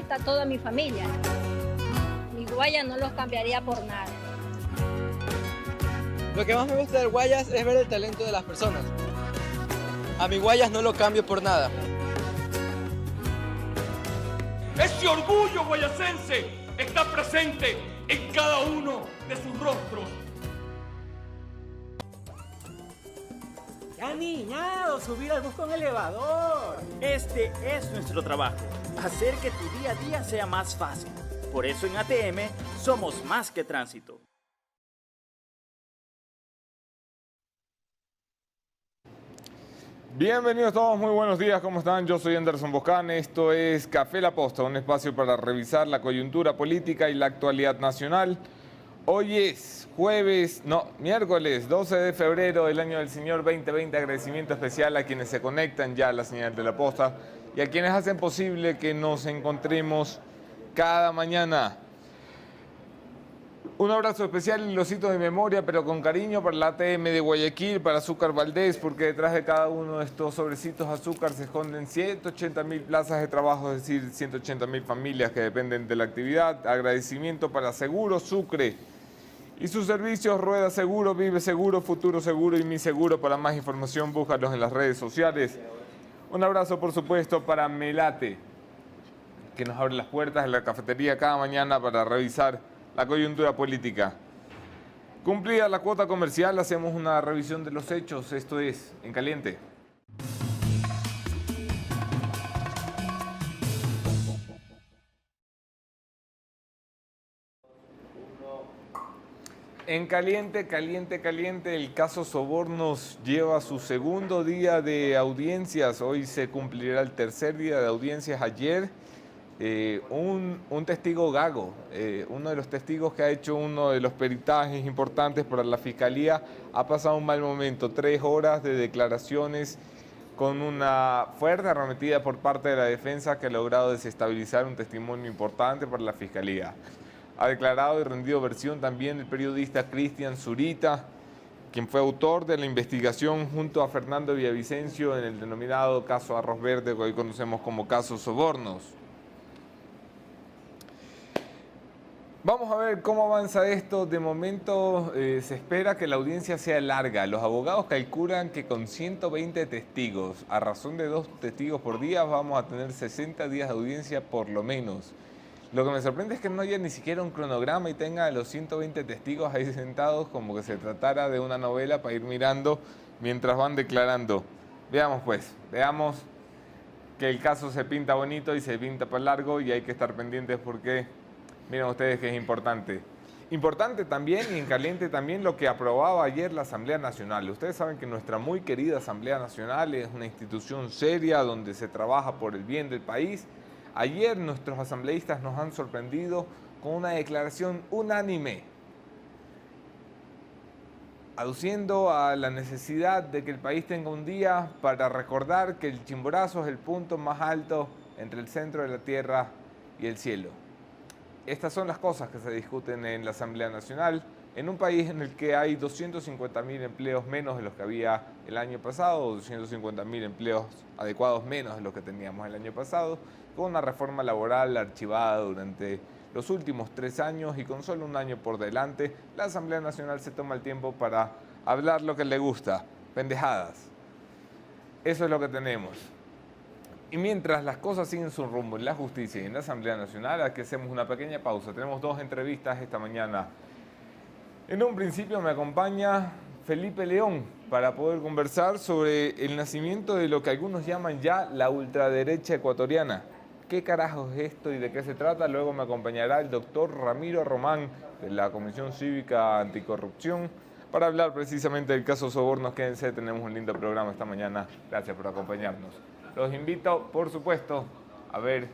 está toda mi familia. Mi Guayas no los cambiaría por nada. Lo que más me gusta del Guayas es ver el talento de las personas. A mi Guayas no lo cambio por nada. Ese orgullo guayasense está presente en cada uno de sus rostros. Ya niñado, subir al bus con elevador. Este es nuestro trabajo, hacer que tu día a día sea más fácil. Por eso en ATM somos más que tránsito. Bienvenidos todos, muy buenos días, ¿cómo están? Yo soy Anderson Boscan, esto es Café La Posta, un espacio para revisar la coyuntura política y la actualidad nacional. Hoy es miércoles 12 de febrero del año del Señor 2020. Agradecimiento especial a quienes se conectan ya a la señal de La Posta y a quienes hacen posible que nos encontremos cada mañana. Un abrazo especial en los hitos de memoria, pero con cariño, para la ATM de Guayaquil, para Azúcar Valdés, porque detrás de cada uno de estos sobrecitos de azúcar se esconden 180.000 plazas de trabajo, es decir, 180.000 familias que dependen de la actividad. Agradecimiento para Seguro Sucre y sus servicios Rueda Seguro, Vive Seguro, Futuro Seguro y Mi Seguro. Para más información, búscalos en las redes sociales. Un abrazo, por supuesto, para Melate, que nos abre las puertas de la cafetería cada mañana para revisar la coyuntura política. Cumplida la cuota comercial, hacemos una revisión de los hechos. Esto es En Caliente. En Caliente, caliente, caliente, el caso Sobornos lleva su segundo día de audiencias. Hoy se cumplirá el tercer día de audiencias. Ayer un testigo gago, uno de los testigos que ha hecho uno de los peritajes importantes para la Fiscalía, ha pasado un mal momento. 3 horas de declaraciones con una fuerte arremetida por parte de la defensa que ha logrado desestabilizar un testimonio importante para la Fiscalía. Ha declarado y rendido versión también el periodista Cristian Zurita, quien fue autor de la investigación junto a Fernando Villavicencio en el denominado caso Arroz Verde, que hoy conocemos como caso Sobornos. Vamos a ver cómo avanza esto. De momento se espera que la audiencia sea larga. Los abogados calculan que con 120 testigos, a razón de 2 testigos por día, vamos a tener 60 días de audiencia por lo menos. Lo que me sorprende es que no haya ni siquiera un cronograma y tenga a los 120 testigos ahí sentados como que se tratara de una novela para ir mirando mientras van declarando. Veamos pues, veamos que el caso se pinta bonito y se pinta para largo y hay que estar pendientes porque miren ustedes que es importante. Importante también y en caliente también lo que aprobaba ayer la Asamblea Nacional. Ustedes saben que nuestra muy querida Asamblea Nacional es una institución seria donde se trabaja por el bien del país. Ayer nuestros asambleístas nos han sorprendido con una declaración unánime, aduciendo a la necesidad de que el país tenga un día para recordar que el Chimborazo es el punto más alto entre el centro de la tierra y el cielo. Estas son las cosas que se discuten en la Asamblea Nacional, en un país en el que hay 250.000 empleos menos de los que había el año pasado, 250.000 empleos adecuados menos de los que teníamos el año pasado, con una reforma laboral archivada durante los últimos 3 años y con solo un año por delante. La Asamblea Nacional se toma el tiempo para hablar lo que le gusta, pendejadas. Eso es lo que tenemos. Y mientras las cosas siguen su rumbo en la justicia y en la Asamblea Nacional, aquí hacemos una pequeña pausa. Tenemos 2 entrevistas esta mañana. En un principio me acompaña Felipe León para poder conversar sobre el nacimiento de lo que algunos llaman ya la ultraderecha ecuatoriana. ¿Qué carajo es esto y de qué se trata? Luego me acompañará el doctor Ramiro Román de la Comisión Cívica Anticorrupción para hablar precisamente del caso Sobornos. Quédense, tenemos un lindo programa esta mañana. Gracias por acompañarnos. Los invito, por supuesto, a ver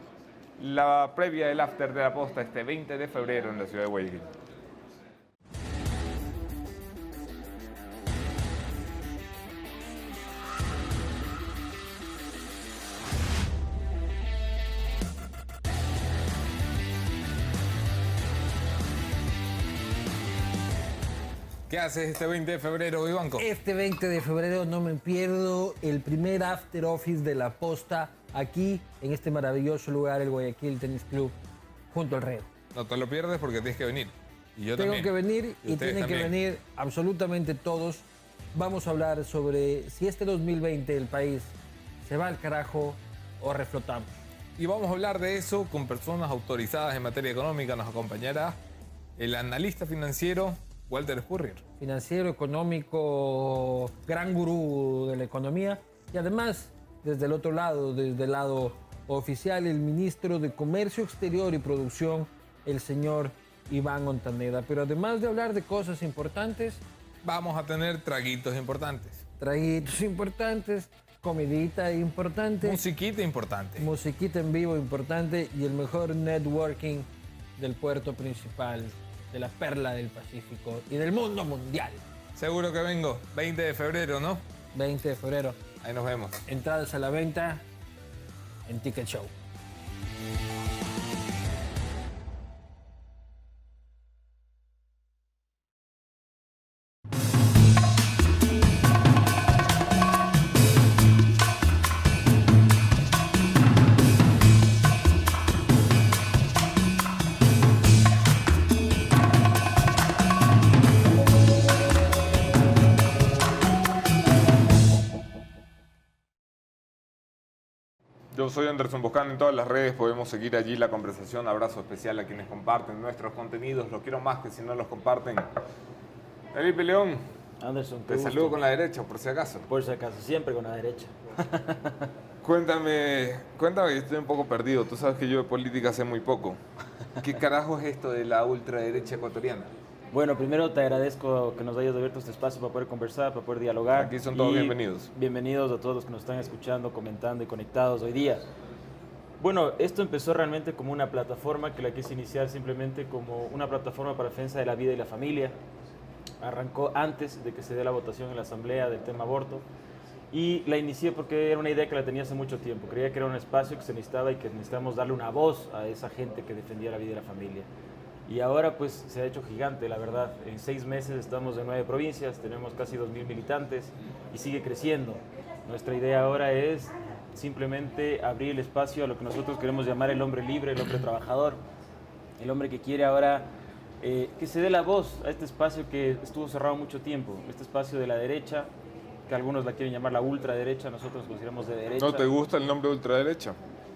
la previa del after de La Posta este 20 de febrero en la ciudad de Guayaquil. ¿Qué haces este 20 de febrero, Vivanco? Este 20 de febrero no me pierdo el primer after office de La Posta aquí en este maravilloso lugar, el Guayaquil Tennis Club, junto al Reo. No te lo pierdes porque tienes que venir. Y yo Tengo también. que venir y ustedes tienen que también. venir absolutamente todos. Vamos a hablar sobre si este 2020 el país se va al carajo o reflotamos. Y vamos a hablar de eso con personas autorizadas en materia económica. Nos acompañará el analista financiero Walter Spurrier. Financiero, económico, gran gurú de la economía y además, desde el otro lado, desde el lado oficial, el ministro de Comercio Exterior y Producción, el señor Iván Ontaneda. Pero además de hablar de cosas importantes, Vamos a tener traguitos importantes. traguitos importantes, comidita importante, Musiquita importante. musiquita en vivo importante y el mejor networking del puerto principal, de la perla del Pacífico y del mundo mundial. Seguro que vengo. 20 de febrero, ¿no? 20 de febrero. Ahí nos vemos. Entradas a la venta en Ticket Show. Yo soy Anderson Boscan en todas las redes, podemos seguir allí la conversación. Abrazo especial a quienes comparten nuestros contenidos. Los quiero más que si no los comparten. Felipe León, Anderson, qué te gusto. saludo con la derecha, por si acaso. Por si acaso, siempre con la derecha. Cuéntame, yo estoy un poco perdido. Tú sabes que yo de política sé muy poco. ¿Qué carajo es esto de la ultraderecha ecuatoriana? Bueno, primero te agradezco que nos hayas abierto este espacio para poder conversar, para poder dialogar. Aquí son todos Y bienvenidos. Bienvenidos a todos los que nos están escuchando, comentando y conectados hoy día. Bueno, esto empezó realmente como una plataforma que la quise iniciar simplemente como una plataforma para defensa de la vida y la familia. Arrancó antes de que se dé la votación en la Asamblea del tema aborto. Y la inicié porque era una idea que la tenía hace mucho tiempo. Creía que era un espacio que se necesitaba y que necesitábamos darle una voz a esa gente que defendía la vida y la familia. Y ahora pues se ha hecho gigante, la verdad. En 6 meses estamos en 9 provincias, tenemos casi 2.000 militantes y sigue creciendo. Nuestra idea ahora es simplemente abrir el espacio a lo que nosotros queremos llamar el hombre libre, el hombre trabajador, el hombre que quiere ahora que se dé la voz a este espacio que estuvo cerrado mucho tiempo, este espacio de la derecha, que algunos la quieren llamar la ultraderecha, nosotros consideramos de derecha. ¿No te gusta el nombre ultraderecha?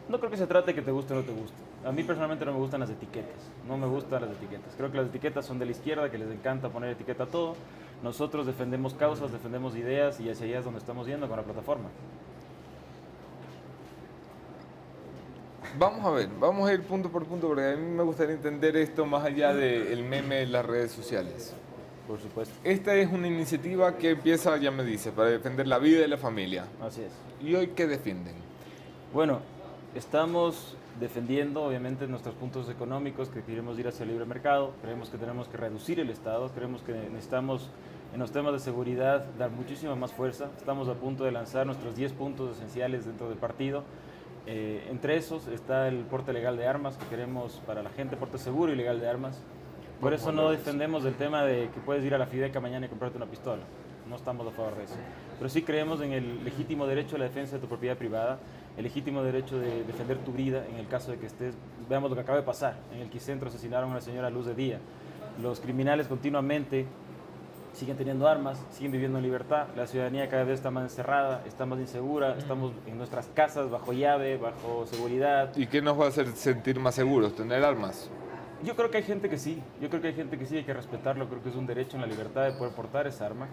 No creo que se trate de que te guste o no te guste. A mí personalmente no me gustan las etiquetas. No me gustan las etiquetas. Creo que las etiquetas son de la izquierda, que les encanta poner etiqueta a todo. Nosotros defendemos causas, defendemos ideas y hacia allá es donde estamos yendo con la plataforma. Vamos a ir punto por punto porque a mí me gustaría entender esto más allá del meme de las redes sociales. Por supuesto. Esta es una iniciativa que empieza, ya me dice, para defender la vida y la familia. Así es. ¿Y hoy qué defienden? Bueno, estamos defendiendo obviamente nuestros puntos económicos, que queremos ir hacia el libre mercado, creemos que tenemos que reducir el Estado, creemos que necesitamos en los temas de seguridad dar muchísima más fuerza. Estamos a punto de lanzar nuestros 10 puntos esenciales dentro del partido. Entre esos está el porte legal de armas, que queremos para la gente, porte seguro y legal de armas. Por eso no defendemos el tema de que puedes ir a la Fideca mañana y comprarte una pistola. No estamos a favor de eso. Pero sí creemos en el legítimo derecho a la defensa de tu propiedad privada, el legítimo derecho de defender tu vida en el caso de que estés... Veamos lo que acaba de pasar. En el Quicentro asesinaron a una señora a luz de día. Los criminales continuamente siguen teniendo armas, siguen viviendo en libertad. La ciudadanía cada vez está más encerrada, está más insegura. Estamos en nuestras casas bajo llave, bajo seguridad. ¿Y qué nos va a hacer sentir más seguros? ¿Tener armas? Yo creo que hay gente que sí, hay que respetarlo, creo que es un derecho en la libertad de poder portar esa arma.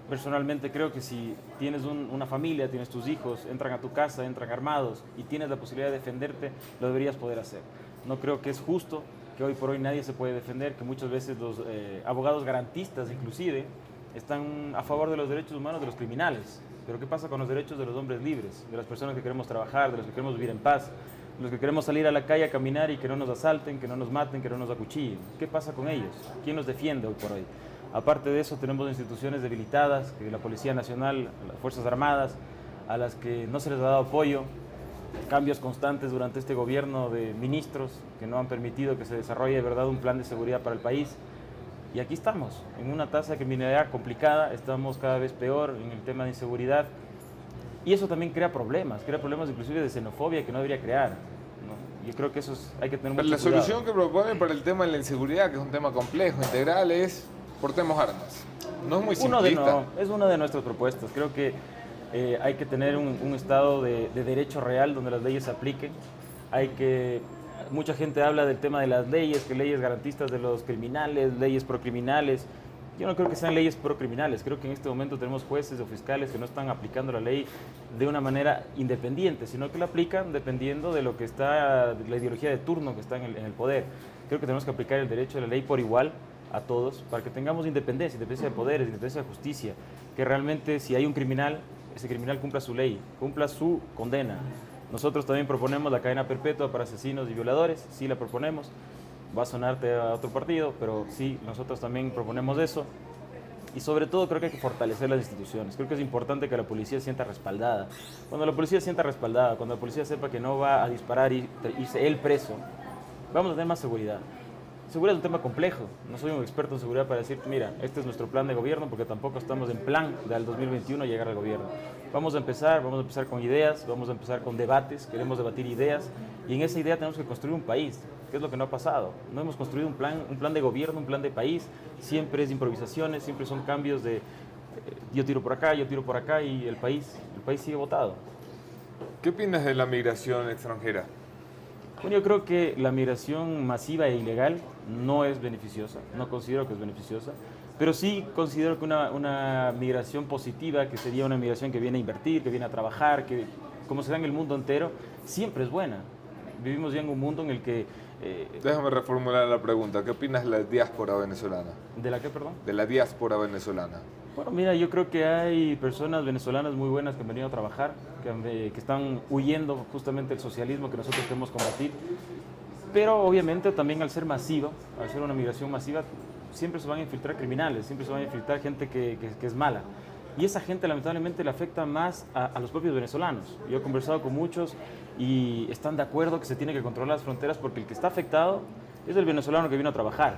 Personalmente creo que si tienes una familia, tienes tus hijos, entran a tu casa, entran armados y tienes la posibilidad de defenderte, lo deberías poder hacer. No creo que es justo que hoy por hoy nadie se puede defender, que muchas veces los abogados garantistas inclusive están a favor de los derechos humanos de los criminales. Pero ¿qué pasa con los derechos de los hombres libres, de las personas que queremos trabajar, de los que queremos vivir en paz? Los que queremos salir a la calle a caminar y que no nos asalten, que no nos maten, que no nos acuchillen. ¿Qué pasa con ellos? ¿Quién nos defiende hoy por hoy? Aparte de eso, tenemos instituciones debilitadas, que la Policía Nacional, las Fuerzas Armadas, a las que no se les ha dado apoyo, cambios constantes durante este gobierno de ministros que no han permitido que se desarrolle de verdad un plan de seguridad para el país. Y aquí estamos, en una tasa de criminalidad complicada, estamos cada vez peor en el tema de inseguridad. Y eso también crea problemas inclusive de xenofobia que no debería crear, ¿no? Yo creo que hay que tener mucho La cuidado. solución que proponen para el tema de la inseguridad, que es un tema complejo, integral, es portemos armas. No es muy simplista. Es una de nuestras propuestas. Creo que hay que tener un Estado de derecho real donde las leyes se apliquen. Mucha gente habla del tema de las leyes, que leyes garantistas de los criminales, leyes procriminales. Yo no creo que sean leyes procriminales. Creo que en este momento tenemos jueces o fiscales que no están aplicando la ley de una manera independiente, sino que la aplican dependiendo de lo que está, de la ideología de turno que está en el poder. Creo que tenemos que aplicar el derecho de la ley por igual a todos para que tengamos independencia de poderes, independencia de justicia, que realmente si hay un criminal, ese criminal cumpla su ley, cumpla su condena. Nosotros también proponemos la cadena perpetua para asesinos y violadores, sí la proponemos. Va a sonarte a otro partido, pero sí, nosotros también proponemos eso. Y sobre todo creo que hay que fortalecer las instituciones. Creo que es importante que la policía sienta respaldada. Cuando la policía sienta respaldada, cuando la policía sepa que no va a disparar y irse él preso, vamos a tener más seguridad. Seguridad es un tema complejo. No soy un experto en seguridad para decir, mira, este es nuestro plan de gobierno, porque tampoco estamos en plan del 2021 llegar al gobierno. Vamos a empezar con ideas, vamos a empezar con debates, queremos debatir ideas, y en esa idea tenemos que construir un país, que es lo que no ha pasado. No hemos construido un plan de gobierno, un plan de país, siempre es improvisaciones, siempre son cambios de yo tiro por acá, y el país sigue botado. ¿Qué opinas de la migración extranjera? Bueno, yo creo que la migración masiva e ilegal no es beneficiosa, no considero que es beneficiosa, pero sí considero que una migración positiva, que sería una migración que viene a invertir, que viene a trabajar, que como se da en el mundo entero, siempre es buena. Vivimos ya en un mundo en el que... Déjame reformular la pregunta. ¿Qué opinas de la diáspora venezolana? ¿De la qué, perdón? De la diáspora venezolana. Bueno, mira, yo creo que hay personas venezolanas muy buenas que han venido a trabajar, que están huyendo justamente del socialismo que nosotros queremos combatir. Pero obviamente también al ser masiva, al ser una migración masiva, siempre se van a infiltrar criminales, siempre se van a infiltrar gente que es mala. Y esa gente lamentablemente le afecta más a los propios venezolanos. Yo he conversado con muchos y están de acuerdo que se tiene que controlar las fronteras porque el que está afectado es el venezolano que vino a trabajar.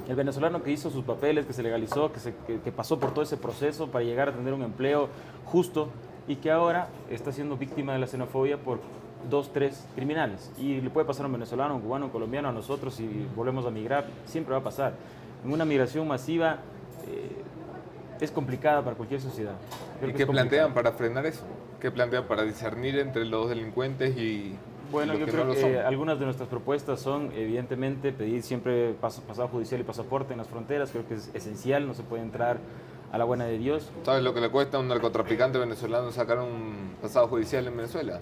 El venezolano que hizo sus papeles, que se legalizó, que pasó por todo ese proceso para llegar a tener un empleo justo y que ahora está siendo víctima de la xenofobia por 2, 3 criminales. Y le puede pasar a un venezolano, a un cubano, a un colombiano, a nosotros si volvemos a migrar, siempre va a pasar. En una migración masiva es complicada para cualquier sociedad. ¿Y qué plantean para frenar eso? ¿Qué plantean para discernir entre los delincuentes y bueno, los yo que creo no lo que son? algunas de nuestras propuestas son, evidentemente, pedir siempre pasado judicial y pasaporte en las fronteras. Creo que es esencial, no se puede entrar a la buena de Dios. ¿Sabes lo que le cuesta a un narcotraficante venezolano sacar un pasado judicial en Venezuela?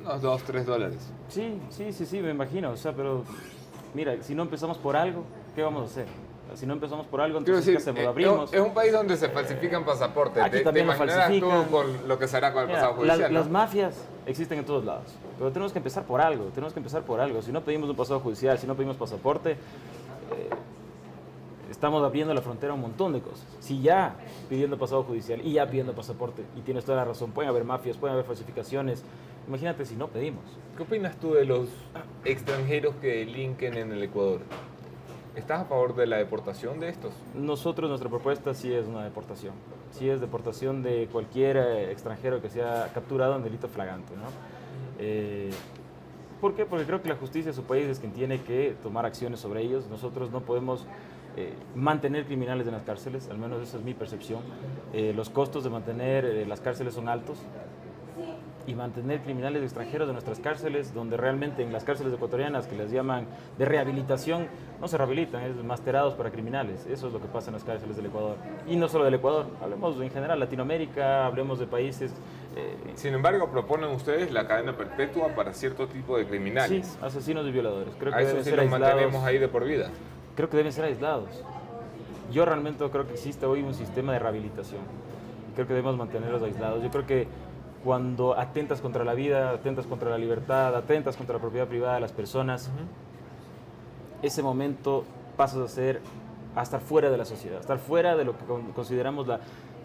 Unos $2, $3. Sí, me imagino. O sea, pero mira, si no empezamos por algo, ¿qué vamos a hacer? Si no empezamos por algo, entonces ¿qué hacemos? Lo abrimos. Es un país donde se falsifican pasaportes. Aquí también lo falsifican. Tú con lo que será con el pasado Mira, judicial, ¿no? Las mafias existen en todos lados, pero tenemos que empezar por algo, Si no pedimos un pasado judicial, si no pedimos pasaporte, estamos abriendo la frontera a un montón de cosas. Si ya pidiendo pasado judicial y ya pidiendo pasaporte, y tienes toda la razón, pueden haber mafias, pueden haber falsificaciones, imagínate si no pedimos. ¿Qué opinas tú de los extranjeros que delinquen en el Ecuador? ¿Estás a favor de la deportación de estos? Nosotros, nuestra propuesta sí es una deportación. Sí es deportación de cualquier extranjero que sea capturado en delito flagrante, ¿no? ¿Por qué? Porque creo que la justicia de su país es quien tiene que tomar acciones sobre ellos. Nosotros no podemos mantener criminales en las cárceles, al menos esa es mi percepción. Los costos de mantener las cárceles son altos. Y mantener criminales extranjeros de nuestras cárceles, donde realmente en las cárceles ecuatorianas, que les llaman de rehabilitación, no se rehabilitan, es masterados para criminales. Eso es lo que pasa en las cárceles del Ecuador. Y no solo del Ecuador, hablemos en general Latinoamérica, hablemos de países... Sin embargo, proponen ustedes la cadena perpetua para cierto tipo de criminales. Sí, asesinos y violadores. Creo que a eso deben sí ser los aislados. mantenemos ahí de por vida. Creo que deben ser aislados. Yo realmente creo que existe hoy un sistema de rehabilitación. Creo que debemos mantenerlos aislados. Yo creo que cuando atentas contra la vida, atentas contra la libertad, atentas contra la propiedad privada de las personas, ese momento pasas a estar fuera de la sociedad, estar fuera de lo que consideramos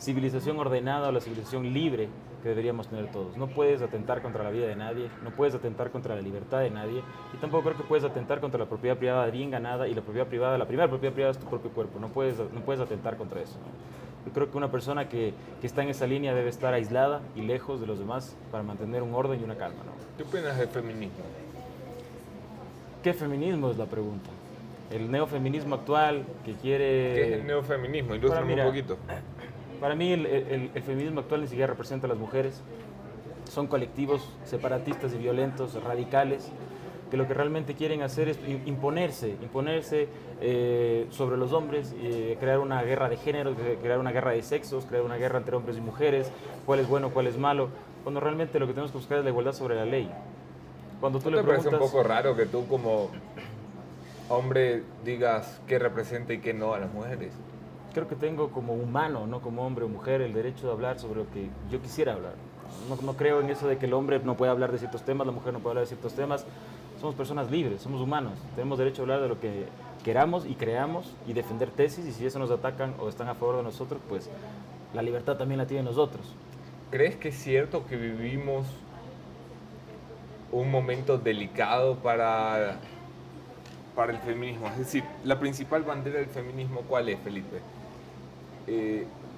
civilización ordenada o la civilización libre que deberíamos tener todos. No puedes atentar contra la vida de nadie, no puedes atentar contra la libertad de nadie y tampoco creo que puedes atentar contra la propiedad privada bien ganada y la propiedad privada, la primera propiedad privada es tu propio cuerpo, no puedes atentar contra eso, ¿no? Yo creo que una persona que está en esa línea debe estar aislada y lejos de los demás para mantener un orden y una calma, ¿no? ¿Qué opinas del feminismo? ¿Qué feminismo es la pregunta? El neofeminismo actual que quiere... ¿Qué es el neofeminismo? Ilústrame un poquito. Para mí el feminismo actual ni siquiera representa a las mujeres. Son colectivos separatistas y violentos, radicales, que lo que realmente quieren hacer es imponerse sobre los hombres, crear una guerra de género, crear una guerra de sexos, crear una guerra entre hombres y mujeres, cuál es bueno, cuál es malo, cuando realmente lo que tenemos que buscar es la igualdad sobre la ley. Cuando tú ¿No le te parece preguntas... un poco raro que tú como hombre digas qué representa y qué no a las mujeres? Creo que tengo como humano, no como hombre o mujer, el derecho de hablar sobre lo que yo quisiera hablar. No creo en eso de que el hombre no puede hablar de ciertos temas, la mujer no puede hablar de ciertos temas. Somos personas libres, somos humanos. Tenemos derecho a hablar de lo que queramos y creamos y defender tesis. Y si eso nos atacan o están a favor de nosotros, pues la libertad también la tienen nosotros. ¿Crees que es cierto que vivimos un momento delicado para el feminismo? Es decir, la principal bandera del feminismo, ¿cuál es, Felipe?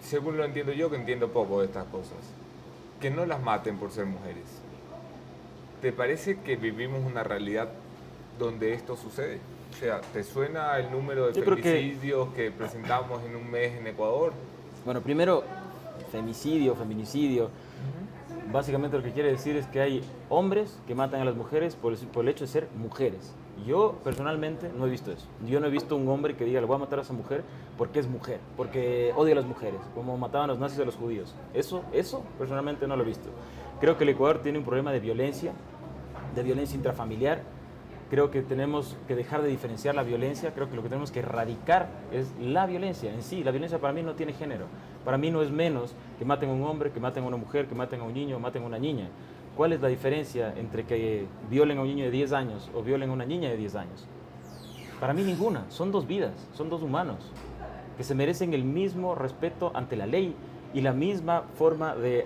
Según lo entiendo yo, que entiendo poco de estas cosas, que no las maten por ser mujeres. ¿Te parece que vivimos una realidad donde esto sucede? O sea, ¿te suena el número de femicidios que presentamos en un mes en Ecuador? Bueno, primero, femicidio, feminicidio. Básicamente lo que quiere decir es que hay hombres que matan a las mujeres por el hecho de ser mujeres. Yo personalmente no he visto eso. Yo no he visto un hombre que diga, le voy a matar a esa mujer porque es mujer, porque odia a las mujeres, como mataban los nazis a los judíos. Eso personalmente no lo he visto. Creo que el Ecuador tiene un problema de violencia intrafamiliar. Creo que tenemos que dejar de diferenciar la violencia. Creo que lo que tenemos que erradicar es la violencia en sí. La violencia para mí no tiene género. Para mí no es menos que maten a un hombre, que maten a una mujer, que maten a un niño, maten a una niña. ¿Cuál es la diferencia entre que violen a un niño de 10 años o violen a una niña de 10 años? Para mí ninguna. Son dos vidas, son dos humanos que se merecen el mismo respeto ante la ley y la misma forma de,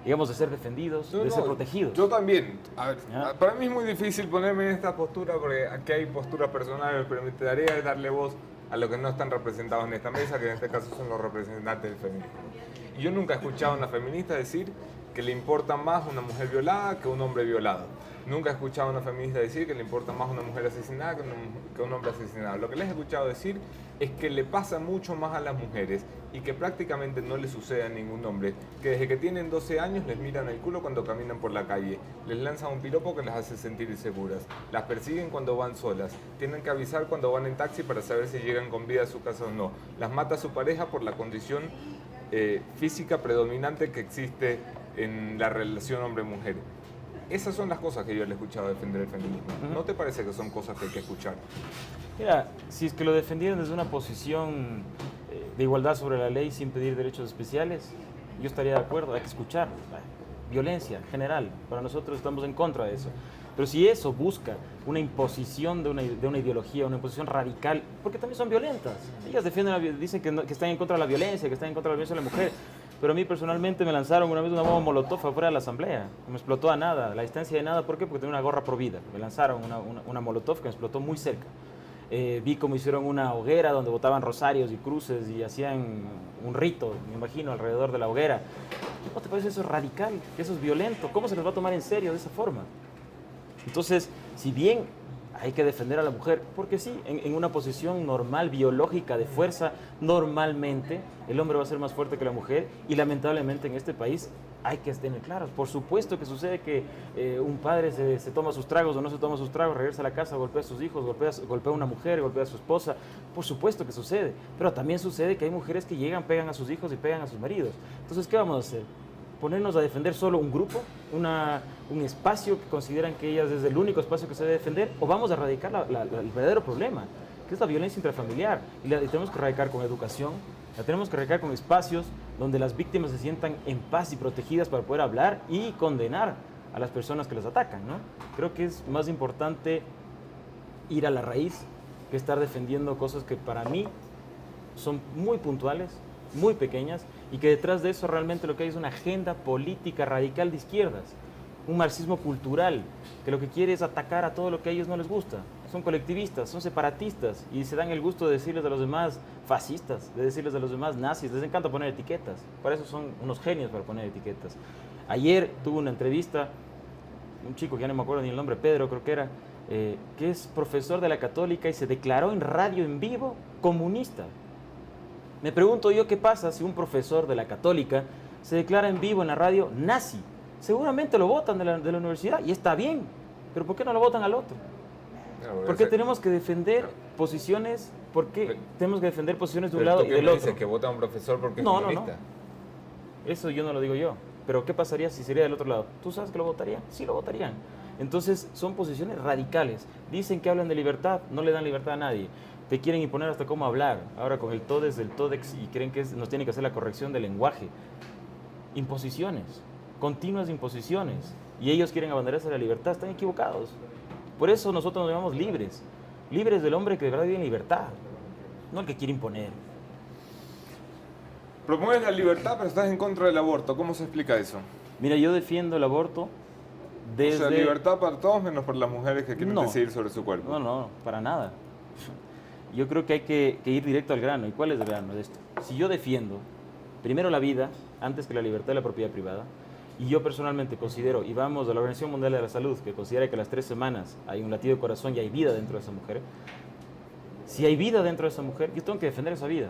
digamos, de ser defendidos, de ser protegidos. Yo también. A ver, para mí es muy difícil ponerme en esta postura porque aquí hay posturas personales, pero mi tarea es darle voz a los que no están representados en esta mesa, que en este caso son los representantes del feminismo. Y yo nunca he escuchado a una feminista decir que le importa más una mujer violada que un hombre violado. Nunca he escuchado a una feminista decir que le importa más una mujer asesinada que un hombre asesinado. Lo que les he escuchado decir es que le pasa mucho más a las mujeres y que prácticamente no le sucede a ningún hombre, que desde que tienen 12 años les miran el culo cuando caminan por la calle, les lanzan un piropo que las hace sentir inseguras, las persiguen cuando van solas, tienen que avisar cuando van en taxi para saber si llegan con vida a su casa o no, las mata su pareja por la condición física predominante que existe en la relación hombre-mujer. Esas son las cosas que yo le he escuchado defender el feminismo. ¿No te parece que son cosas que hay que escuchar? Mira, si es que lo defendieran desde una posición de igualdad sobre la ley sin pedir derechos especiales, yo estaría de acuerdo, hay que escuchar. Violencia general, para nosotros estamos en contra de eso. Pero si eso busca una imposición de una ideología, una imposición radical, porque también son violentas. Ellas defienden, dicen que están en contra de la violencia, que están en contra de la violencia de la mujer. Pero a mí personalmente me lanzaron una vez una bomba molotov afuera de la asamblea. Me explotó a nada, a la distancia de nada. ¿Por qué? Porque tenía una gorra pro vida. Me lanzaron una molotov que me explotó muy cerca. Vi cómo hicieron una hoguera donde botaban rosarios y cruces y hacían un rito, me imagino, alrededor de la hoguera. ¿No te parece eso radical? Que eso es violento. ¿Cómo se les va a tomar en serio de esa forma? Entonces, si bien hay que defender a la mujer, porque sí, en una posición normal, biológica, de fuerza, normalmente el hombre va a ser más fuerte que la mujer y lamentablemente en este país hay que tener claro. Por supuesto que sucede que un padre se toma sus tragos o no se toma sus tragos, regresa a la casa, golpea a sus hijos, golpea a una mujer, golpea a su esposa. Por supuesto que sucede, pero también sucede que hay mujeres que llegan, pegan a sus hijos y pegan a sus maridos. Entonces, ¿qué vamos a hacer? ¿Ponernos a defender solo un grupo, un espacio que consideran que ellas es el único espacio que se debe defender? ¿O vamos a erradicar el verdadero problema, que es la violencia intrafamiliar? Y la tenemos que erradicar con educación, la tenemos que erradicar con espacios donde las víctimas se sientan en paz y protegidas para poder hablar y condenar a las personas que las atacan, ¿no? Creo que es más importante ir a la raíz que estar defendiendo cosas que para mí son muy puntuales, muy pequeñas y que detrás de eso realmente lo que hay es una agenda política radical de izquierdas, un marxismo cultural, que lo que quiere es atacar a todo lo que a ellos no les gusta. Son colectivistas, son separatistas y se dan el gusto de decirles a los demás fascistas, de decirles a los demás nazis, les encanta poner etiquetas, para eso son unos genios para poner etiquetas. Ayer tuve una entrevista, un chico que ya no me acuerdo ni el nombre, Pedro creo que era, que es profesor de la Católica y se declaró en radio en vivo comunista. Me pregunto yo qué pasa si un profesor de la Católica se declara en vivo en la radio nazi. Seguramente lo votan de la universidad y está bien, pero ¿por qué no lo votan al otro? ¿Por qué tenemos que defender posiciones? ¿Por qué tenemos que defender posiciones de un lado y del otro? Dices que vota a un profesor porque es comunista. No. Eso yo no lo digo yo. Pero ¿qué pasaría si sería del otro lado? ¿Tú sabes que lo votarían? Sí, lo votarían. Entonces son posiciones radicales. Dicen que hablan de libertad, no le dan libertad a nadie. Te quieren imponer hasta cómo hablar. Ahora con el TODES del TODEX y creen que nos tiene que hacer la corrección del lenguaje. Imposiciones, continuas imposiciones. Y ellos quieren abanderarse de la libertad. Están equivocados. Por eso nosotros nos llamamos libres. Libres del hombre que de verdad vive en libertad, no el que quiere imponer. Promueves la libertad, pero estás en contra del aborto. ¿Cómo se explica eso? Mira, yo defiendo el aborto desde... O sea, libertad para todos menos para las mujeres que quieren decidir sobre su cuerpo. No, para nada. Yo creo que hay que ir directo al grano. ¿Y cuál es el grano de esto? Si yo defiendo primero la vida antes que la libertad y la propiedad privada, y yo personalmente considero, y vamos a la Organización Mundial de la Salud, que considera que a las 3 semanas hay un latido de corazón y hay vida dentro de esa mujer, si hay vida dentro de esa mujer, yo tengo que defender esa vida.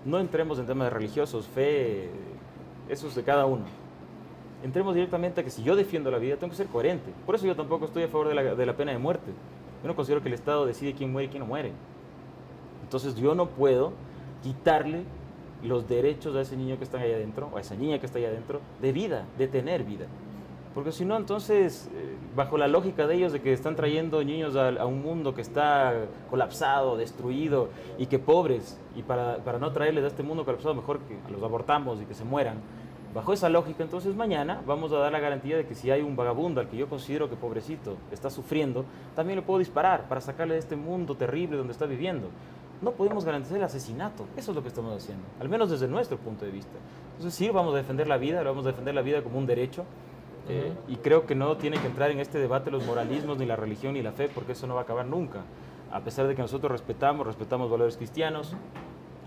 No entremos en temas religiosos, fe, eso es de cada uno. Entremos directamente a que si yo defiendo la vida, tengo que ser coherente. Por eso yo tampoco estoy a favor de la pena de muerte. Yo no considero que el Estado decide quién muere y quién no muere. Entonces yo no puedo quitarle los derechos a ese niño que está ahí adentro, o a esa niña que está ahí adentro, de vida, de tener vida. Porque si no, entonces, bajo la lógica de ellos de que están trayendo niños a un mundo que está colapsado, destruido, y que pobres, y para no traerles a este mundo colapsado, mejor que los abortamos y que se mueran. Bajo esa lógica, entonces mañana vamos a dar la garantía de que si hay un vagabundo al que yo considero que pobrecito está sufriendo, también le puedo disparar para sacarle de este mundo terrible donde está viviendo. No podemos garantizar el asesinato, eso es lo que estamos haciendo, al menos desde nuestro punto de vista. Entonces sí, vamos a defender la vida, vamos a defender la vida como un derecho, y creo que no tiene que entrar en este debate los moralismos, ni la religión, ni la fe, porque eso no va a acabar nunca. A pesar de que nosotros respetamos valores cristianos,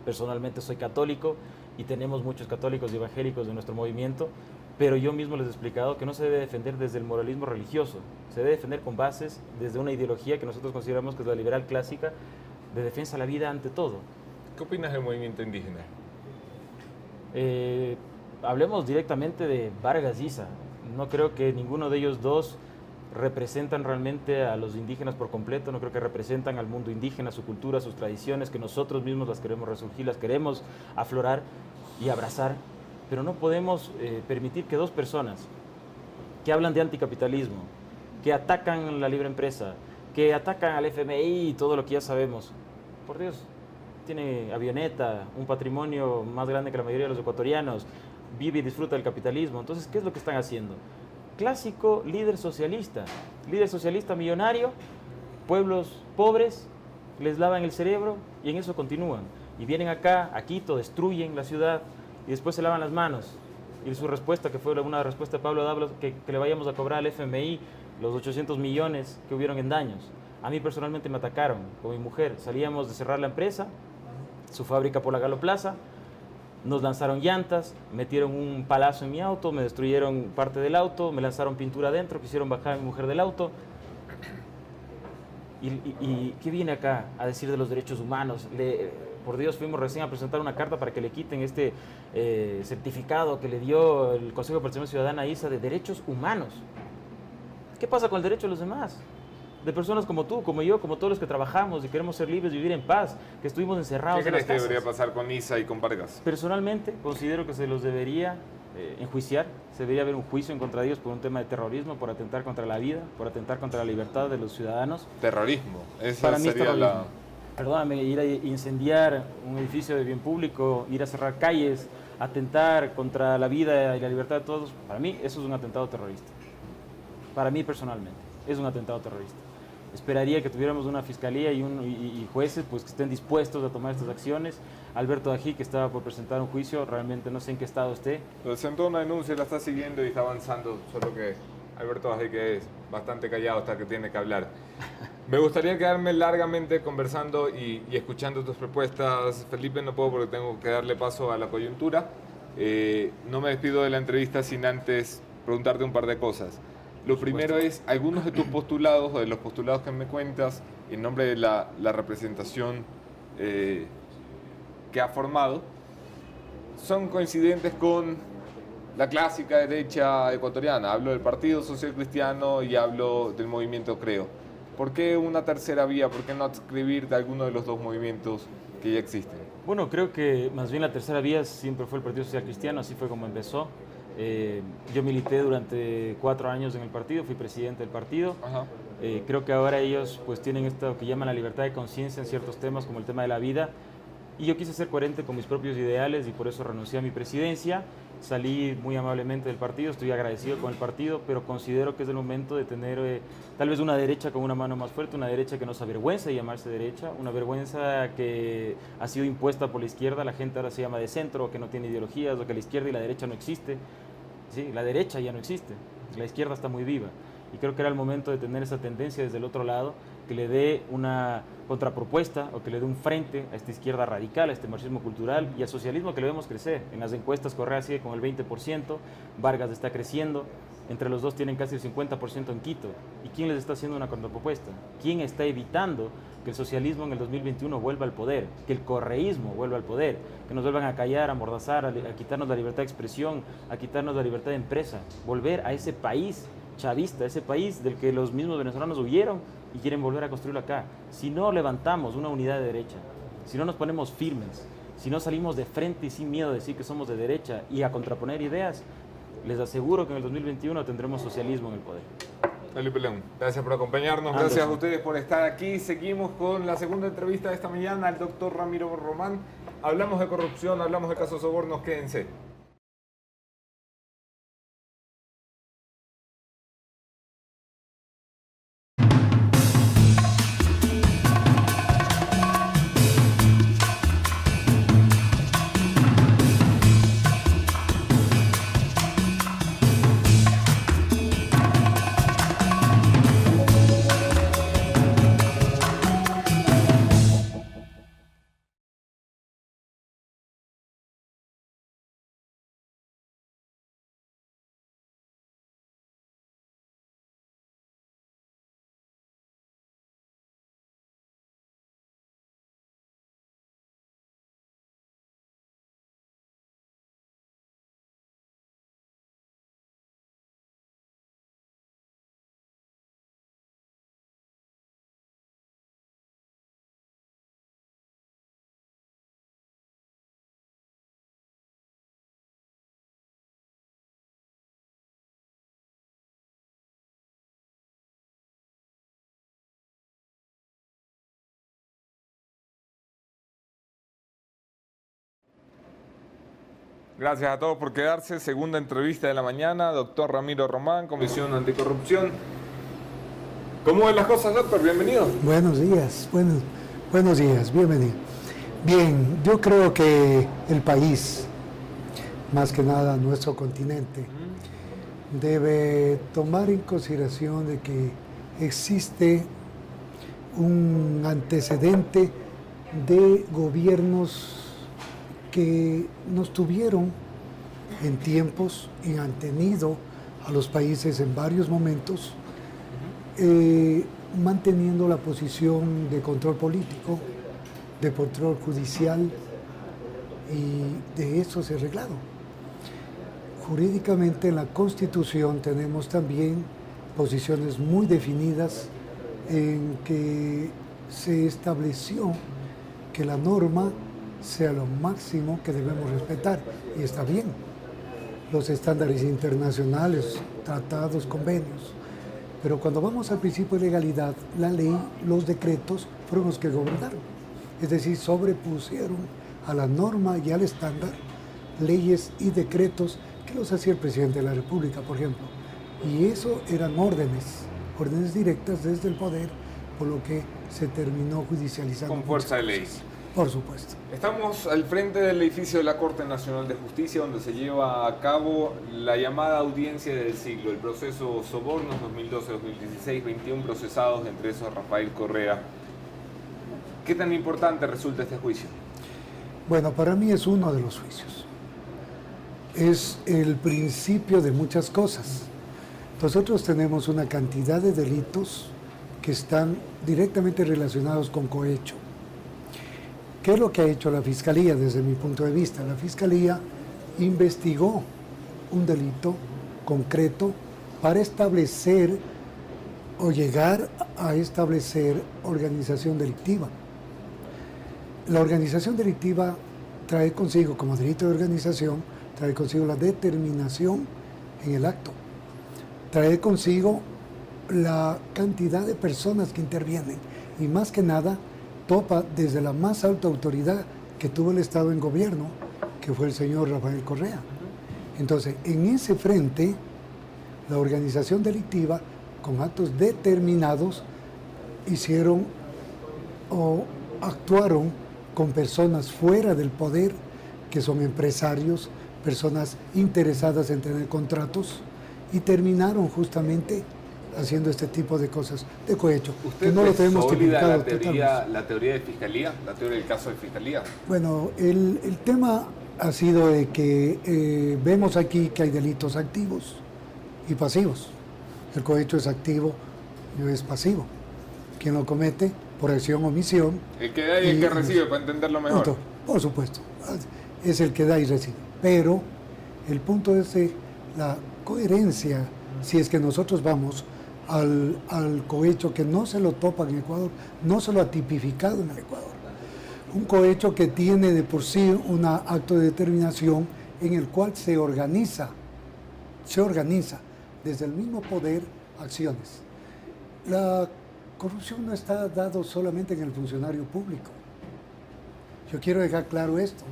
personalmente soy católico, y tenemos muchos católicos y evangélicos de nuestro movimiento, pero yo mismo les he explicado que no se debe defender desde el moralismo religioso, se debe defender con bases desde una ideología que nosotros consideramos que es la liberal clásica, de defensa a la vida ante todo. ¿Qué opinas del movimiento indígena? Hablemos directamente de Vargas Llisa. No creo que ninguno de ellos dos representan realmente a los indígenas por completo, no creo que representan al mundo indígena, su cultura, sus tradiciones, que nosotros mismos las queremos resurgir, las queremos aflorar y abrazar, pero no podemos permitir que dos personas que hablan de anticapitalismo, que atacan la libre empresa, que atacan al FMI y todo lo que ya sabemos. Por Dios, tiene avioneta, un patrimonio más grande que la mayoría de los ecuatorianos, vive y disfruta del capitalismo. Entonces, ¿qué es lo que están haciendo? Clásico líder socialista millonario, pueblos pobres, les lavan el cerebro y en eso continúan. Y vienen acá, a Quito, destruyen la ciudad y después se lavan las manos. Y su respuesta, que fue una respuesta de Pablo Dávalos, que le vayamos a cobrar al FMI los 800 millones que hubieron en daños. A mí personalmente me atacaron con mi mujer. Salíamos de cerrar la empresa, su fábrica por la Galo Plaza, nos lanzaron llantas, metieron un palazo en mi auto, me destruyeron parte del auto, me lanzaron pintura adentro, quisieron bajar a mi mujer del auto. ¿Y qué viene acá a decir de los derechos humanos? Por Dios, fuimos recién a presentar una carta para que le quiten este certificado que le dio el Consejo de Participación Ciudadana ISA de derechos humanos. ¿Qué pasa con el derecho de los demás? De personas como tú, como yo, como todos los que trabajamos y queremos ser libres, vivir en paz, que estuvimos encerrados en las casas. ¿Qué crees que debería pasar con ISA y con Vargas? Personalmente, considero que se los debería enjuiciar, se debería haber un juicio en contra de ellos por un tema de terrorismo, por atentar contra la vida, por atentar contra la libertad de los ciudadanos. Terrorismo, esa para mí sería es terrorismo. Perdóname, ir a incendiar un edificio de bien público, ir a cerrar calles, atentar contra la vida y la libertad de todos, para mí eso es un atentado terrorista. Para mí personalmente, es un atentado terrorista. esperaría que tuviéramos una fiscalía y jueces pues, que estén dispuestos a tomar estas acciones. Alberto Ají, que estaba por presentar un juicio, realmente no sé en qué estado esté. Presentó una denuncia, la está siguiendo y está avanzando, solo que Alberto Ají, que es bastante callado hasta que tiene que hablar. Me gustaría quedarme largamente conversando y escuchando tus propuestas, Felipe, no puedo porque tengo que darle paso a la coyuntura. No me despido de la entrevista sin antes preguntarte un par de cosas. Lo primero es, algunos de tus postulados o de los postulados que me cuentas en nombre de la representación que ha formado, son coincidentes con la clásica derecha ecuatoriana. Hablo del Partido Social Cristiano y hablo del movimiento Creo. ¿Por qué una tercera vía? ¿Por qué no adscribirte a alguno de los dos movimientos que ya existen? Bueno, creo que más bien la tercera vía siempre fue el Partido Social Cristiano, así fue como empezó. Yo milité durante 4 años en el partido, fui presidente del partido. Creo que ahora ellos pues tienen esto que llaman la libertad de conciencia en ciertos temas como el tema de la vida. Y yo quise ser coherente con mis propios ideales y por eso renuncié a mi presidencia. Salí muy amablemente del partido, estoy agradecido con el partido, pero considero que es el momento de tener tal vez una derecha con una mano más fuerte, una derecha que no se avergüenza de llamarse derecha, una vergüenza que ha sido impuesta por la izquierda. La gente ahora se llama de centro, que no tiene ideologías, o que la izquierda y la derecha no existe. Sí, la derecha ya no existe, la izquierda está muy viva. Y creo que era el momento de tener esa tendencia desde el otro lado, que le dé una contrapropuesta o que le dé un frente a esta izquierda radical, a este marxismo cultural y al socialismo que le vemos crecer. En las encuestas Correa sigue con el 20%, Vargas está creciendo, entre los dos tienen casi el 50% en Quito. ¿Y quién les está haciendo una contrapropuesta? ¿Quién está evitando que el socialismo en el 2021 vuelva al poder, que el correísmo vuelva al poder, que nos vuelvan a callar, a amordazar, a quitarnos la libertad de expresión, a quitarnos la libertad de empresa, volver a ese país chavista, ese país del que los mismos venezolanos huyeron y quieren volver a construirlo acá? Si no levantamos una unidad de derecha, si no nos ponemos firmes, si no salimos de frente y sin miedo a decir que somos de derecha y a contraponer ideas, les aseguro que en el 2021 tendremos socialismo en el poder. Felipe León, gracias por acompañarnos, gracias a ustedes por estar aquí. Seguimos con la segunda entrevista de esta mañana al doctor Ramiro Román. Hablamos de corrupción, hablamos de casos de sobornos, quédense. Gracias a todos por quedarse. Segunda entrevista de la mañana. Doctor Ramiro Román, Comisión Anticorrupción. ¿Cómo ven las cosas, doctor? Bienvenido. Buenos días. Buenos días. Bienvenido. Bien, yo creo que el país, más que nada nuestro continente, debe tomar en consideración de que existe un antecedente de gobiernos que nos tuvieron en tiempos y han tenido a los países en varios momentos manteniendo la posición de control político, de control judicial, y de eso se ha arreglado. Jurídicamente en la Constitución tenemos también posiciones muy definidas en que se estableció que la norma sea lo máximo que debemos respetar, y está bien. Los estándares internacionales, tratados, convenios. Pero cuando vamos al principio de legalidad, la ley, los decretos fueron los que gobernaron. Es decir, sobrepusieron a la norma y al estándar leyes y decretos que los hacía el presidente de la República, por ejemplo. Y eso eran órdenes directas desde el poder por lo que se terminó judicializando. Con fuerza de ley. Por supuesto. Estamos al frente del edificio de la Corte Nacional de Justicia, donde se lleva a cabo la llamada audiencia del siglo, el proceso Sobornos 2012-2016, 21 procesados, entre esos Rafael Correa. ¿Qué tan importante resulta este juicio? Bueno, para mí es uno de los juicios. Es el principio de muchas cosas. Nosotros tenemos una cantidad de delitos que están directamente relacionados con cohecho. ¿Qué es lo que ha hecho la Fiscalía desde mi punto de vista? La Fiscalía investigó un delito concreto para establecer o llegar a establecer organización delictiva. La organización delictiva trae consigo, como delito de organización, trae consigo la determinación en el acto, trae consigo la cantidad de personas que intervienen y más que nada topa desde la más alta autoridad que tuvo el Estado en gobierno, que fue el señor Rafael Correa. Entonces, en ese frente, la organización delictiva, con actos determinados, hicieron o actuaron con personas fuera del poder, que son empresarios, personas interesadas en tener contratos, y terminaron justamente haciendo este tipo de cosas de cohecho. ¿Usted no lo tenemos sólida tipificado la teoría de Fiscalía, la teoría del caso de Fiscalía? Bueno, el tema ha sido de que vemos aquí que hay delitos activos y pasivos. El cohecho es activo y es pasivo. Quien lo comete por acción o omisión. El que da y el que recibe, para entenderlo mejor. Por supuesto, es el que da y recibe. Pero el punto es la coherencia, si es que nosotros vamos al cohecho que no se lo topa en Ecuador, no se lo ha tipificado en el Ecuador. Un cohecho que tiene de por sí un acto de determinación en el cual se organiza desde el mismo poder acciones. La corrupción no está dado solamente en el funcionario público. Yo quiero dejar claro esto.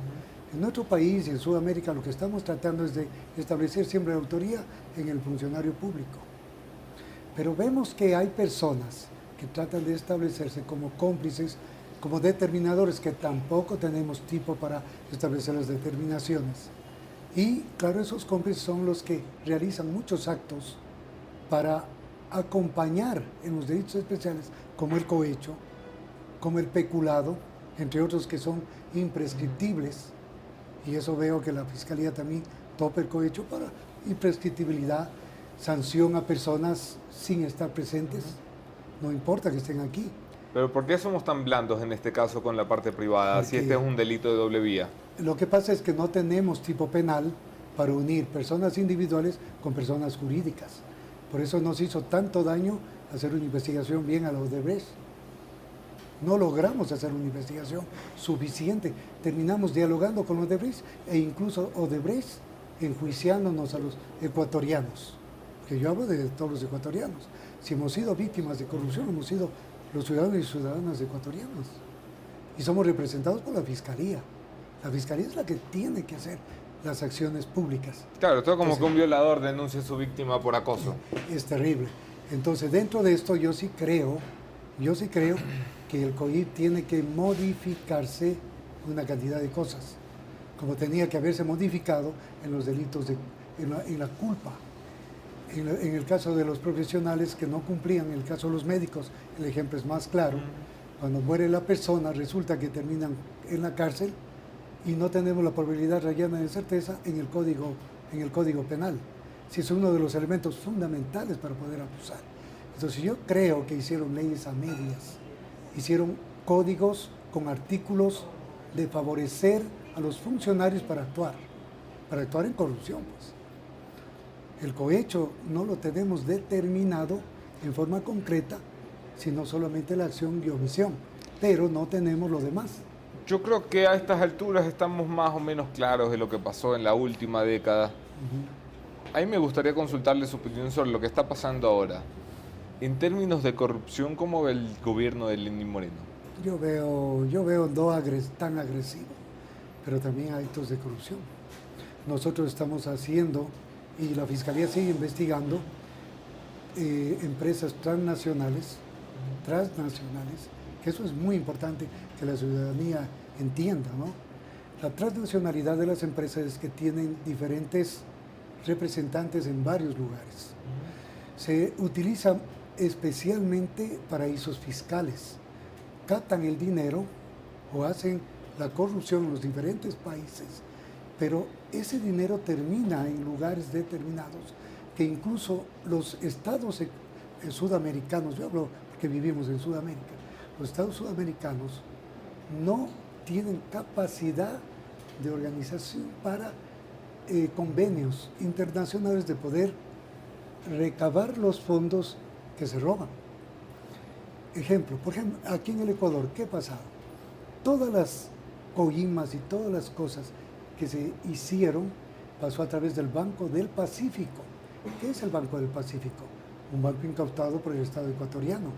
En nuestro país y en Sudamérica lo que estamos tratando es de establecer siempre la autoría en el funcionario público. Pero vemos que hay personas que tratan de establecerse como cómplices, como determinadores, que tampoco tenemos tipo para establecer las determinaciones. Y claro, esos cómplices son los que realizan muchos actos para acompañar en los delitos especiales, como el cohecho, como el peculado, entre otros que son imprescriptibles. Y eso veo que la Fiscalía también topa el cohecho para imprescriptibilidad, sanción a personas sin estar presentes, no importa que estén aquí. Pero ¿por qué somos tan blandos en este caso con la parte privada, si este es un delito de doble vía? Lo que pasa es que no tenemos tipo penal para unir personas individuales con personas jurídicas. Por eso nos hizo tanto daño hacer una investigación bien a la Odebrecht. No logramos hacer una investigación suficiente. Terminamos dialogando con Odebrecht e incluso Odebrecht enjuiciándonos a los ecuatorianos. Que yo hablo de todos los ecuatorianos. Si hemos sido víctimas de corrupción, hemos sido los ciudadanos y ciudadanas ecuatorianos. Y somos representados por la Fiscalía. La Fiscalía es la que tiene que hacer las acciones públicas. Claro, todo como que un violador denuncia a su víctima por acoso. Es terrible. Entonces, dentro de esto yo sí creo que el COIP tiene que modificarse una cantidad de cosas, como tenía que haberse modificado en los delitos, en la culpa. En el caso de los profesionales que no cumplían, en el caso de los médicos, el ejemplo es más claro. Cuando muere la persona, resulta que terminan en la cárcel y no tenemos la probabilidad rayana de certeza en el código penal. Si es uno de los elementos fundamentales para poder acusar. Entonces yo creo que hicieron leyes a medias, hicieron códigos con artículos de favorecer a los funcionarios para actuar en corrupción, pues. El cohecho no lo tenemos determinado en forma concreta, sino solamente la acción y omisión, pero no tenemos lo demás. Yo creo que a estas alturas estamos más o menos claros de lo que pasó en la última década. A mí me gustaría consultarle su opinión sobre lo que está pasando ahora. En términos de corrupción, ¿cómo ve el gobierno de Lenín Moreno? Yo veo no tan agresivo, pero también actos de corrupción. Nosotros estamos haciendo, y la Fiscalía sigue investigando, empresas transnacionales transnacionales, que eso es muy importante que la ciudadanía entienda, ¿no? La transnacionalidad de las empresas es que tienen diferentes representantes en varios lugares. Se utilizan especialmente paraísos fiscales. Captan el dinero o hacen la corrupción en los diferentes países, pero ese dinero termina en lugares determinados que incluso los estados sudamericanos, yo hablo porque vivimos en Sudamérica, los estados sudamericanos no tienen capacidad de organización para convenios internacionales de poder recabar los fondos que se roban. Ejemplo, por ejemplo, aquí en el Ecuador, ¿qué ha pasado? Todas las coimas y todas las cosas que se hicieron pasó a través del Banco del Pacífico. ¿Qué es el Banco del Pacífico? Un banco incautado por el Estado ecuatoriano.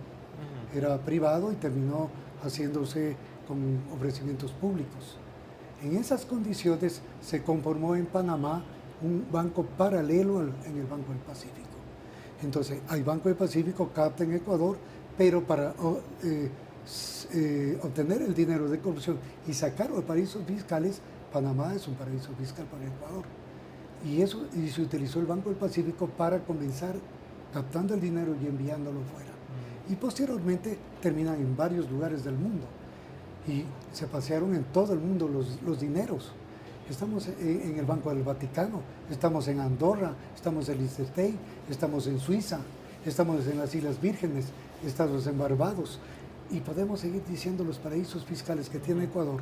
Era privado y terminó haciéndose con ofrecimientos públicos. En esas condiciones se conformó en Panamá un banco paralelo en el Banco del Pacífico. Entonces, hay Banco del Pacífico, capta en Ecuador, pero para obtener el dinero de corrupción y sacarlo de paraísos fiscales, Panamá es un paraíso fiscal para Ecuador. Y se utilizó el Banco del Pacífico para comenzar captando el dinero y enviándolo fuera. Y posteriormente terminan en varios lugares del mundo. Y se pasearon en todo el mundo los dineros. Estamos en el Banco del Vaticano, estamos en Andorra, estamos en Liechtenstein, estamos en Suiza, estamos en las Islas Vírgenes, estamos en Barbados. Y podemos seguir diciendo los paraísos fiscales que tiene Ecuador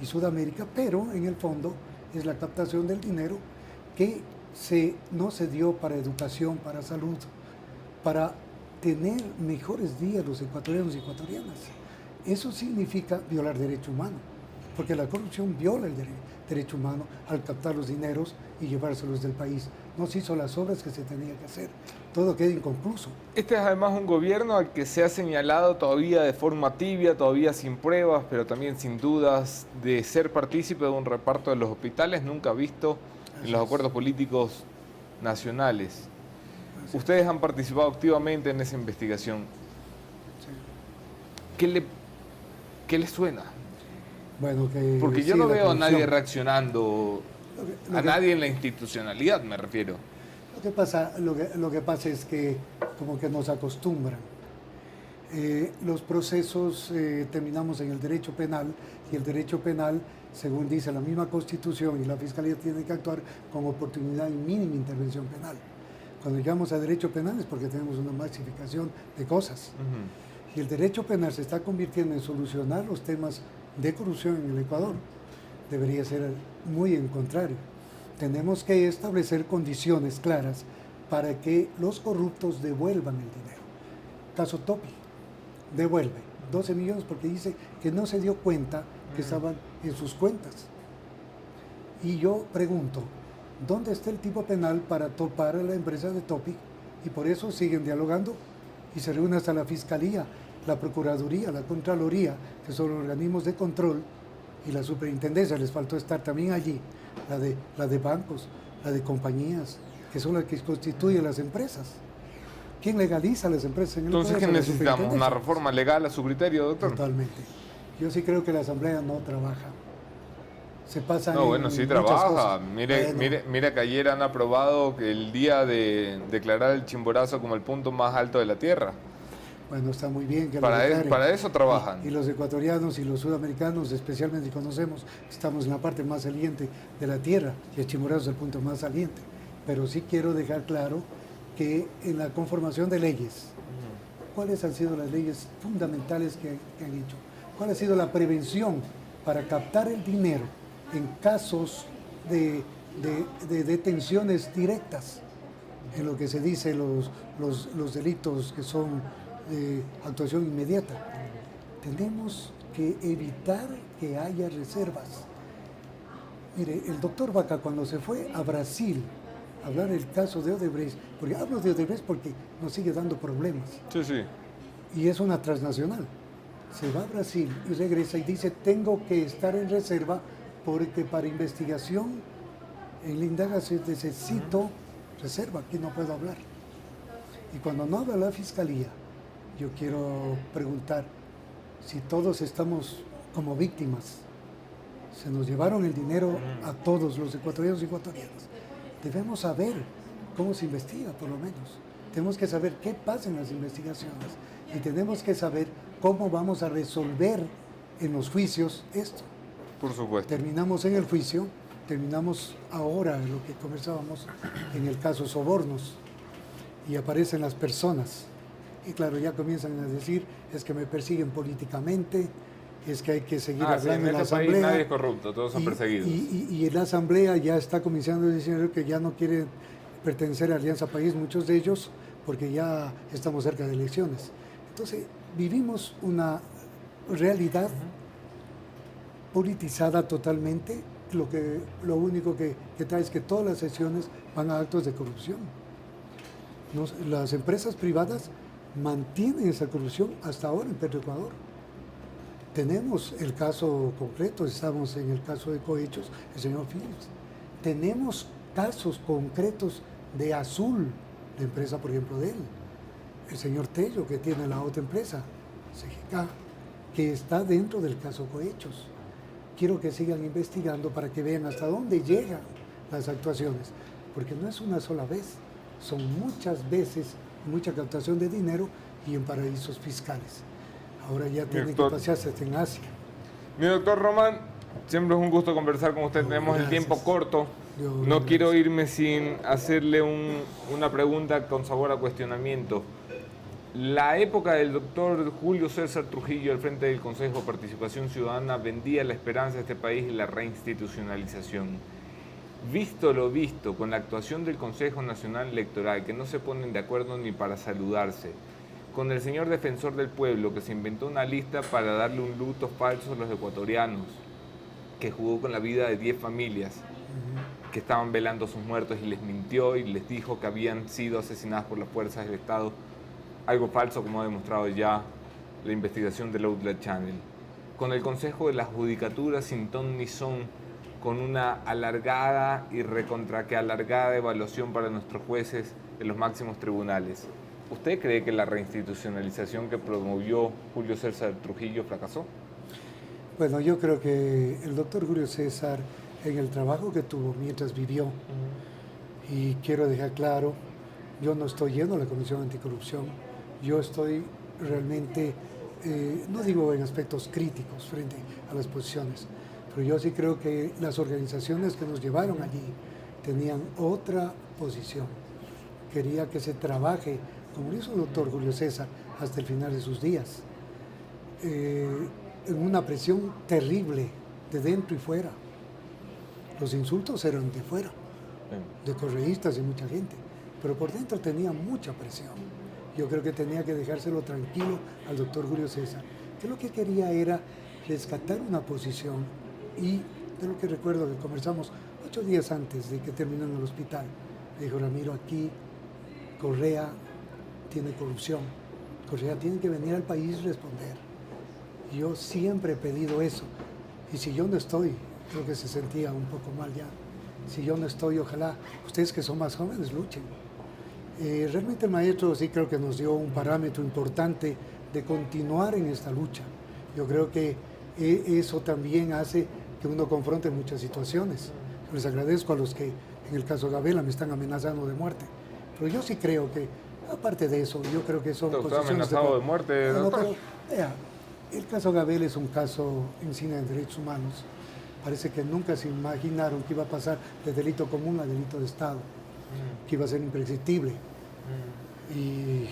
y Sudamérica, pero en el fondo es la captación del dinero que no se dio para educación, para salud, para tener mejores días los ecuatorianos y ecuatorianas. Eso significa violar derecho humano, porque la corrupción viola el derecho humano al captar los dineros y llevárselos del país. No se hizo las obras que se tenía que hacer. Todo queda inconcluso. Este es además un gobierno al que se ha señalado todavía de forma tibia, todavía sin pruebas, pero también sin dudas, de ser partícipe de un reparto de los hospitales nunca visto en los acuerdos políticos nacionales. Ustedes han participado activamente en esa investigación. ¿Qué le suena? Bueno, porque yo no veo a nadie reaccionando, a nadie en la institucionalidad me refiero. Lo que pasa es que como que nos acostumbran. Los procesos terminamos en el derecho penal y el derecho penal, según dice la misma Constitución y la Fiscalía tiene que actuar con oportunidad y mínima intervención penal. Cuando llegamos a derecho penal es porque tenemos una masificación de cosas. Y el derecho penal se está convirtiendo en solucionar los temas de corrupción en el Ecuador. Debería ser muy en contrario. Tenemos que establecer condiciones claras para que los corruptos devuelvan el dinero. Caso Topi, devuelve 12 millones porque dice que no se dio cuenta que estaban en sus cuentas. Y yo pregunto, ¿dónde está el tipo penal para topar a la empresa de Topi? Y por eso siguen dialogando y se reúne hasta la Fiscalía, la Procuraduría, la Contraloría, que son los organismos de control, y la Superintendencia, les faltó estar también allí, la de bancos, la de compañías, que son las que constituyen las empresas. ¿Quién legaliza las empresas en el Entonces, ¿qué necesitamos? ¿Una reforma legal a su criterio, doctor? Totalmente. Yo sí creo que la Asamblea no trabaja. Se pasa. No, bueno, sí trabaja. Mire que ayer han aprobado el día de declarar el Chimborazo como el punto más alto de la Tierra. Bueno, está muy bien que para eso trabajan. Y los ecuatorianos y los sudamericanos especialmente conocemos, estamos en la parte más saliente de la Tierra y el Chimborazo es el punto más saliente. Pero sí quiero dejar claro que en la conformación de leyes, ¿cuáles han sido las leyes fundamentales que han hecho? ¿Cuál ha sido la prevención para captar el dinero en casos de detenciones directas? En lo que se dice los delitos que son actuación inmediata. Tenemos que evitar que haya reservas. Mire, el doctor Vaca cuando se fue a Brasil a hablar del caso de Odebrecht, porque hablo de Odebrecht porque nos sigue dando problemas. Sí, sí. Y es una transnacional. Se va a Brasil y regresa y dice, tengo que estar en reserva porque para investigación en la indagación necesito reserva, aquí no puedo hablar. Y cuando no habla la Fiscalía, yo quiero preguntar si todos estamos como víctimas. Se nos llevaron el dinero a todos los ecuatorianos y ecuatorianas. Debemos saber cómo se investiga, por lo menos. Tenemos que saber qué pasa en las investigaciones y tenemos que saber cómo vamos a resolver en los juicios esto. Por supuesto. Terminamos en el juicio, terminamos ahora lo que conversábamos en el caso sobornos y aparecen las personas. Y claro, ya comienzan a decir, es que me persiguen políticamente, es que hay que seguir hablando en la asamblea. País nadie es corrupto, todos son perseguidos. Y en la asamblea ya está comenzando a decir que ya no quieren pertenecer a Alianza País, muchos de ellos, porque ya estamos cerca de elecciones. Entonces, vivimos una realidad politizada totalmente. Lo único que trae es que todas las sesiones van a actos de corrupción. Las empresas privadas mantienen esa corrupción hasta ahora en Petroecuador. Tenemos el caso concreto, estamos en el caso de Cohechos, el señor Phillips. Tenemos casos concretos de Azul, la empresa, por ejemplo, de él. El señor Tello, que tiene la otra empresa, CGK, que está dentro del caso Cohechos. Quiero que sigan investigando para que vean hasta dónde llegan las actuaciones, porque no es una sola vez, son muchas veces, mucha captación de dinero y en paraísos fiscales. Ahora ya tiene que pasearse en Asia. Mi doctor Román, siempre es un gusto conversar con usted, tenemos el tiempo corto. No quiero irme sin hacerle una pregunta con sabor a cuestionamiento. La época del doctor Julio César Trujillo al frente del Consejo de Participación Ciudadana vendía la esperanza de este país y la reinstitucionalización. Visto lo visto, con la actuación del Consejo Nacional Electoral, que no se ponen de acuerdo ni para saludarse, con el señor defensor del pueblo, que se inventó una lista para darle un luto falso a los ecuatorianos, que jugó con la vida de 10 familias, que estaban velando a sus muertos y les mintió y les dijo que habían sido asesinadas por las fuerzas del Estado, algo falso como ha demostrado ya la investigación del Outlet Channel, con el Consejo de la Judicatura sin ton ni son, con una alargada y recontra que alargada evaluación para nuestros jueces en los máximos tribunales. ¿Usted cree que la reinstitucionalización que promovió Julio César Trujillo fracasó? Bueno, yo creo que el doctor Julio César, en el trabajo que tuvo mientras vivió, y quiero dejar claro, yo no estoy yendo a la Comisión Anticorrupción, yo estoy realmente, no digo en aspectos críticos frente a las posiciones, pero yo sí creo que las organizaciones que nos llevaron allí tenían otra posición. Quería que se trabaje, como lo hizo el doctor Julio César, hasta el final de sus días, en una presión terrible de dentro y fuera. Los insultos eran de fuera, de correístas y mucha gente, pero por dentro tenía mucha presión. Yo creo que tenía que dejárselo tranquilo al doctor Julio César, que lo que quería era rescatar una posición, y de lo que recuerdo que conversamos 8 días antes de que terminó en el hospital, me dijo: Ramiro, aquí Correa tiene corrupción, Correa tiene que venir al país y responder. Yo siempre he pedido eso, y si yo no estoy, creo que se sentía un poco mal ya, si yo no estoy, ojalá ustedes que son más jóvenes luchen. Realmente el maestro sí creo que nos dio un parámetro importante de continuar en esta lucha. Yo creo que eso también hace que uno confronte muchas situaciones. Les agradezco a los que en el caso Gabela me están amenazando de muerte, pero yo sí creo que, aparte de eso, yo creo que son ¿Usted amenazado de muerte, doctor? No, pero, el caso Gabela es un caso insignia de derechos humanos. Parece que nunca se imaginaron que iba a pasar de delito común a delito de Estado, que iba a ser imprescriptible. Y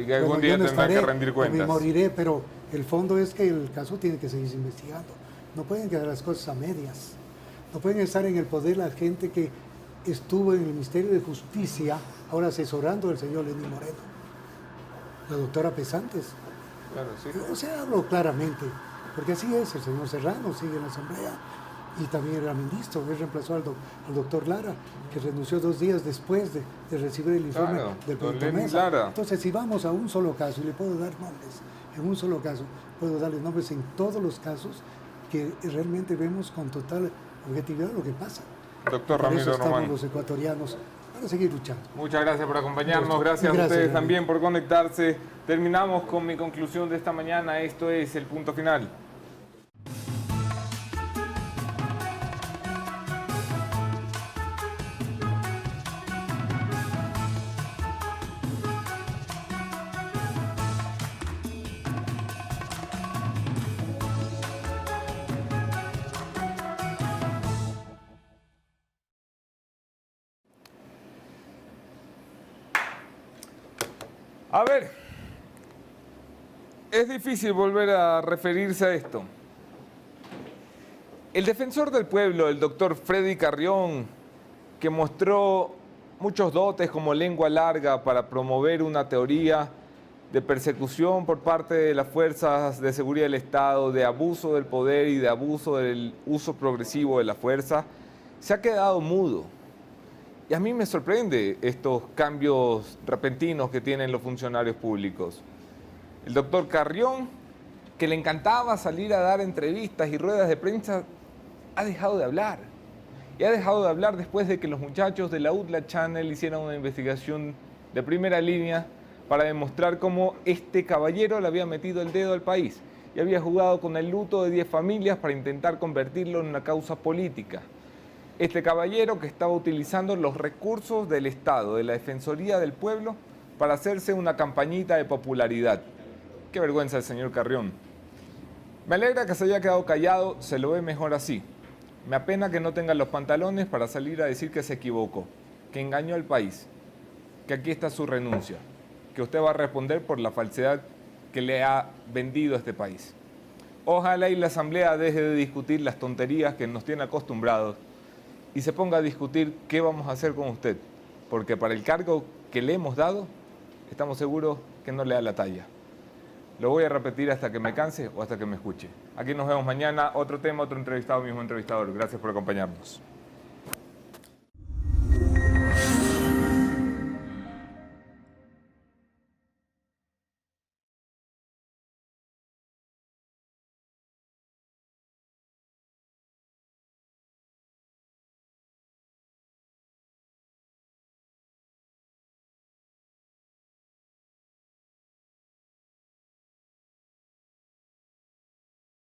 que algún día tendrán que rendir cuentas. Me moriré, pero el fondo es que el caso tiene que seguirse investigando. No pueden quedar las cosas a medias. No pueden estar en el poder la gente que estuvo en el Ministerio de Justicia, ahora asesorando al señor Lenín Moreno. La doctora Pesantes. Claro, sí. O sea, hablo claramente, porque así es, el señor Serrano sigue en la Asamblea y también era ministro. Él reemplazó al doctor Lara, que renunció 2 días después de recibir el informe del proyecto Mesa. Entonces, si vamos a un solo caso, y le puedo dar nombres, en un solo caso, puedo darle nombres en todos los casos que realmente vemos con total objetividad lo que pasa. Doctor Por Ramiro eso estamos Román. los ecuatorianos para seguir luchando. Muchas gracias por acompañarnos, gracias a ustedes también por conectarse. Terminamos con mi conclusión de esta mañana, esto es El Punto Final. A ver, es difícil volver a referirse a esto. El defensor del pueblo, el doctor Freddy Carrión, que mostró muchos dotes como lengua larga para promover una teoría de persecución por parte de las fuerzas de seguridad del Estado, de abuso del poder y de abuso del uso progresivo de la fuerza, se ha quedado mudo. Y a mí me sorprende estos cambios repentinos que tienen los funcionarios públicos. El doctor Carrión, que le encantaba salir a dar entrevistas y ruedas de prensa, ha dejado de hablar. Y ha dejado de hablar después de que los muchachos de la UTLA Channel hicieron una investigación de primera línea para demostrar cómo este caballero le había metido el dedo al país y había jugado con el luto de 10 familias para intentar convertirlo en una causa política. Este caballero que estaba utilizando los recursos del Estado, de la Defensoría del Pueblo, para hacerse una campañita de popularidad. Qué vergüenza el señor Carrión. Me alegra que se haya quedado callado, se lo ve mejor así. Me apena que no tenga los pantalones para salir a decir que se equivocó, que engañó al país, que aquí está su renuncia, que usted va a responder por la falsedad que le ha vendido a este país. Ojalá y la Asamblea deje de discutir las tonterías que nos tiene acostumbrados y se ponga a discutir qué vamos a hacer con usted, porque para el cargo que le hemos dado, estamos seguros que no le da la talla. Lo voy a repetir hasta que me canse o hasta que me escuche. Aquí nos vemos mañana, otro tema, otro entrevistado, mismo entrevistador. Gracias por acompañarnos.